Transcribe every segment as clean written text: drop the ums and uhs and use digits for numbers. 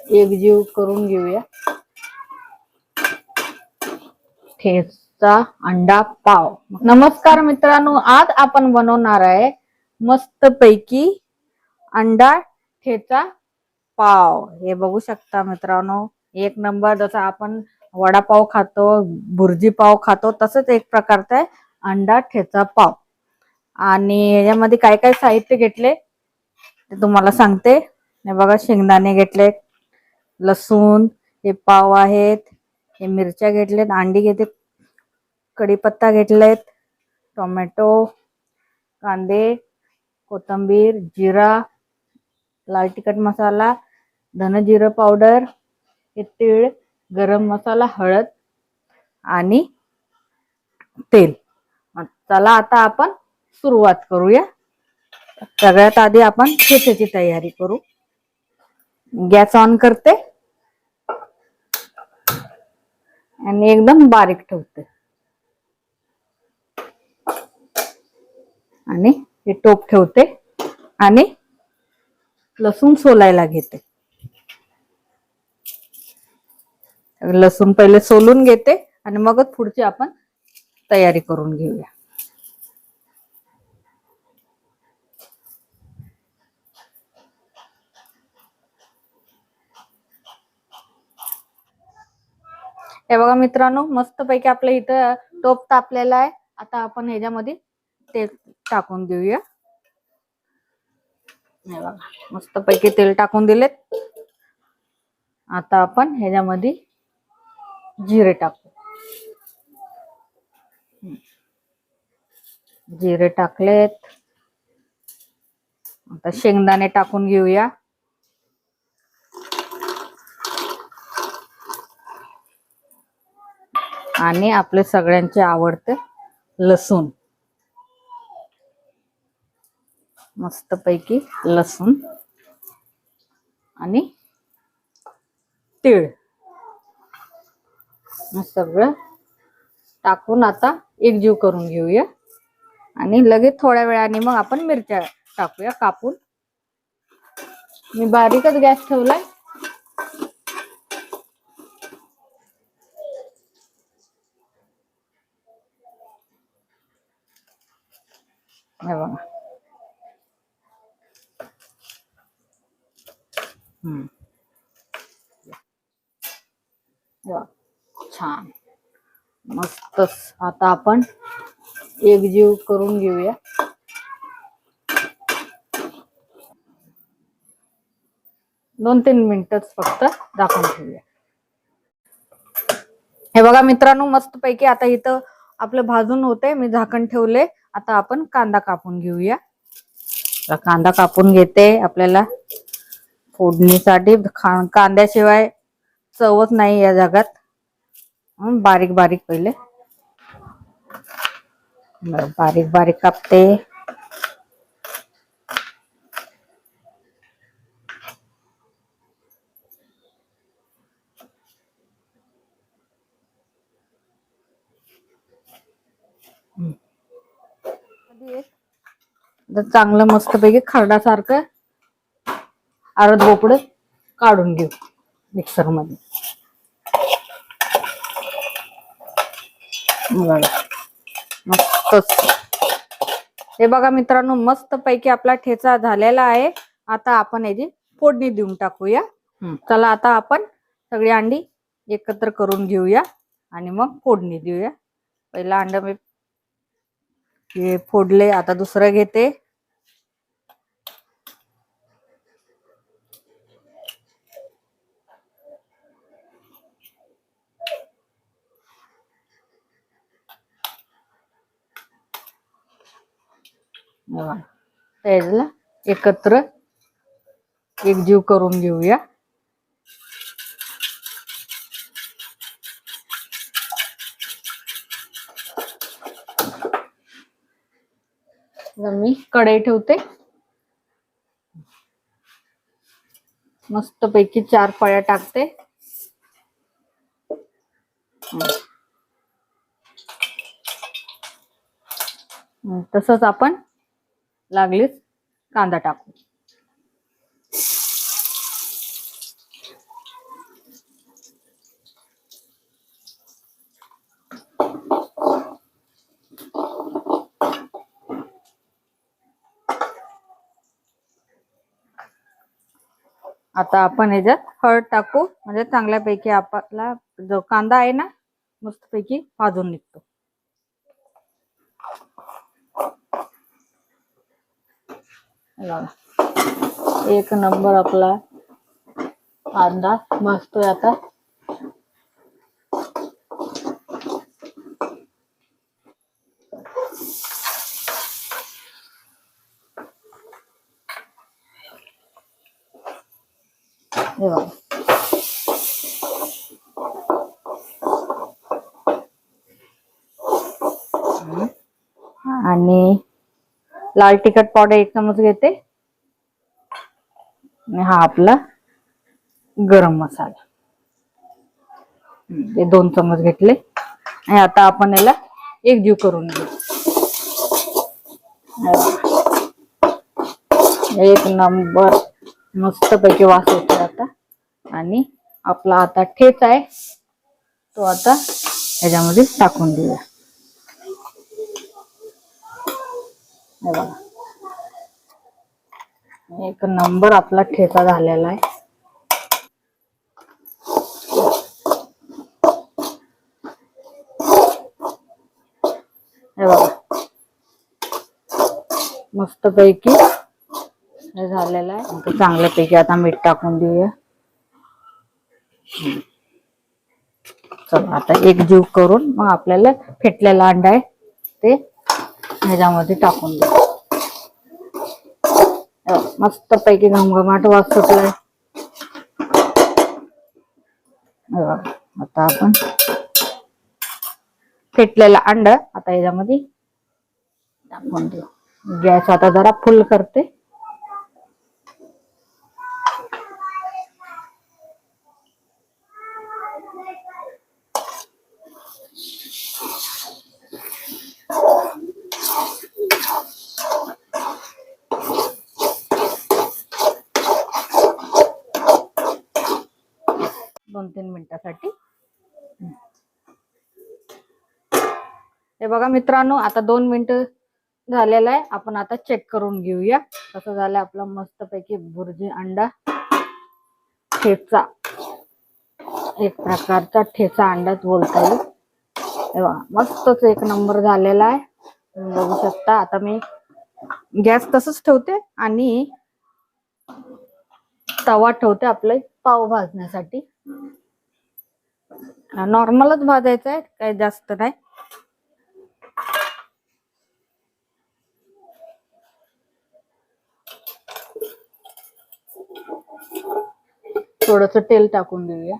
एकजीव करून घेऊया ठेचा अंडा पाव। नमस्कार मित्रांनो, आज आपण बनवणार आहे मस्त पैकी अंडा ठेचा पाव। हे बघू शकता मित्रांनो, एक नंबर। जसा आपण वडापाव खातो, भुर्जी पाव खातो, तसंच एक प्रकारचा आहे अंडा ठेचा पाव। आणि यामध्ये काय काय साहित्य घेतले ते तुम्हाला सांगते। हे बघा, शेंगदाणे घेतले, लसूण, हे पाव आहेत, हे मिरच्या घेतलेत, अंडी घेतले, कढीपत्ता घेतलेत, टोमॅटो, कांदे, कोथिंबीर, जिरा, लाल तिखट मसाला, धन जिरं पावडर, हे तीळ, गरम मसाला, हळद आणि तेल। चला आता आपण सुरुवात करूया। सगळ्यात आधी आपण ठेच्याची तयारी करू। गॅस ऑन करते आणि एकदम बारीक ठेवते आणि हे टोप ठेवते आणि लसूण सोलायला घेते। लसूण पहिले सोलून घेते आणि मगच पुढची आपण तयारी करून घेऊया। हे बघा मित्रांनो, मस्त पैकी आपल्या इथं टोप तापलेला आहे। आता आपण ह्याच्यामध्ये तेल टाकून देऊया। हे बघा, मस्त पैकी तेल टाकून दिलेत। आता आपण ह्याच्यामध्ये जिरे टाकू। जिरे टाकलेत, आता शेंगदाणे टाकून घेऊया। आणि आपले सगळ्यांचे आवडते लसूण, मस्त पैकी लसूण आणि तीळ सगळं टाकून आता एकजीव करून घेऊया। आणि लगेच थोड्या वेळाने मग आपण मिरच्या टाकूया कापून। मी बारीकच गॅस ठेवलाय। हे बघा, छान मस्त। आता आपण एकजीव करून घेऊया। दोन तीन मिनिटच फक्त झाकून ठेवूया। हे बघा मित्रांनो, मस्त पैकी आता इथं आपलं भाजून होते। मी झाकण ठेवले। आता आपण कांदा कापून घेऊया। कांदा कापून घेते। आपल्याला फोडणीसाठी कांद्याशिवाय चवच नाही या जगात। बारीक बारीक पहिले बारीक बारीक कापते। चांगलं मस्त पैकी खरडासारखं अर्ध बोपड काढून घेऊ मिक्सर मध्ये। मस्त। हे बघा मित्रांनो, मस्त पैकी आपला ठेचा झालेला आहे। आता आपण याची फोडणी देऊन टाकूया। चला आता आपण सगळी अंडी एकत्र करून घेऊया आणि मग फोडणी देऊया। पहिला अंड मी हे फोडले, आता दुसरं घेते। त्याला एकत्र एकजीव करून घेऊया। मी कढई ठेवते। मस्त पैकी 4 पळ्या टाकते। तसंच आपण लागलीच कांदा टाकू। आता आपण ह्याच्यात हळद टाकू, म्हणजे चांगल्यापैकी आपला जो कांदा आहे ना मस्तपैकी भाजून निघतो. एक नंबर आपला कांदा भाजतोय आता. आणि लाल तिखट पावडर 1 चमच घेते. आणि हा आपला गरम मसाला हे 2 चमच घेतले. आणि आता आपण याला एकजीव करून घेऊ. एक नंबर मस्तपैकी वास येतो आता. आणि आपला आता ठेचा आहे तो आता ह्याच्यामध्ये टाकून देऊया. एक नंबर आपला ठेचा झालेला आहे. हे बघा मस्तपैकी हे झालेलं आहे. आता चांगल्यापैकी आता मीठ टाकून देऊया. चला आता एकजीव करून मग आपल्याला फेटलेला अंडा आहे ते ह्याच्यामध्ये टाकून देऊ. मस्तपैकी घमघमाट वास सुटलाय. आता आपण फेटलेला अंडा आता ह्याच्यामध्ये टाकून देऊ. गॅस आता जरा फुल करते. दोन 3 मिनिटासाठी. हे बघा मित्रांनो आता 2 मिनिटं झालेलं आहे. आपण आता चेक करून घेऊया कसं झालं आपला मस्तपैकी भुर्जी अंडा ठेचा. एक प्रकारचा ठेचा अंडाच बोलता येईल. हे बघा मस्तच एक नंबर झालेला आहे. बघू शकता. आता मी गॅस तसंच ठेवते आणि तवा ठेवते आपले पाव भाजण्यासाठी. नॉर्मलच भाजायचं आहे, काही जास्त नाही. थोडस तेल टाकून देऊया.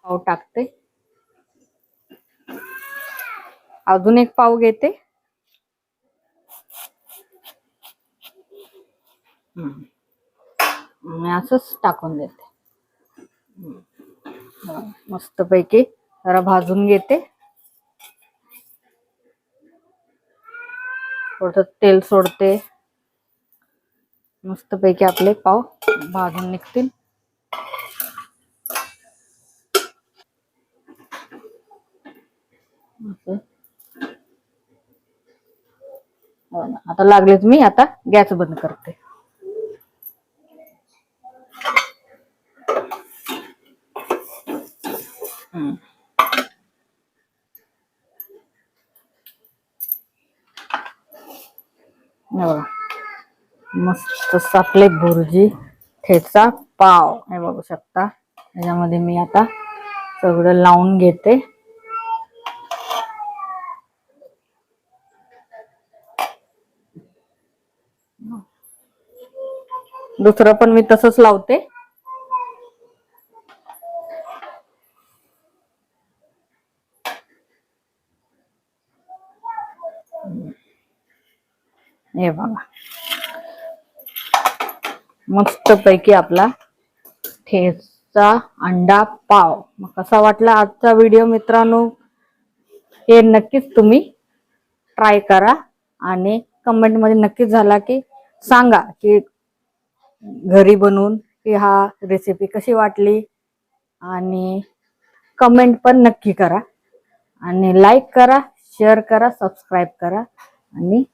पाव टाकते. अजून एक पाव घेते. मी असंच टाकून देते. मस्तपैकी जरा भाजून घेते. थोडं तेल सोडते. मस्तपैकी आपले पाव भाजून निघतील. आता लागलेच. मी आता गॅस बंद करते. मस्त आपले भुर्जी ठेचा पाव हे बघू शकता. त्याच्यामध्ये मी आता सगळं लावून घेते. दुसरं पण मी तसंच लावते. हे बघा मस्त पैकी आपला ठेचा अंडा पाव. मग कसा वाटला आजचा व्हिडिओ मित्रांनो, हे नक्कीच तुम्ही ट्राय करा आणि कमेंट मध्ये नक्कीच झाला की सांगा की घरी बनवून की हा रेसिपी कशी वाटली. आणि कमेंट पण नक्की करा आणि लाईक करा, शेअर करा, सबस्क्राईब करा. आणि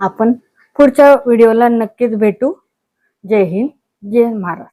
आपण पुढच्या व्हिडिओला नक्कीच भेटू. जय हिंद, जय महाराष्ट्र.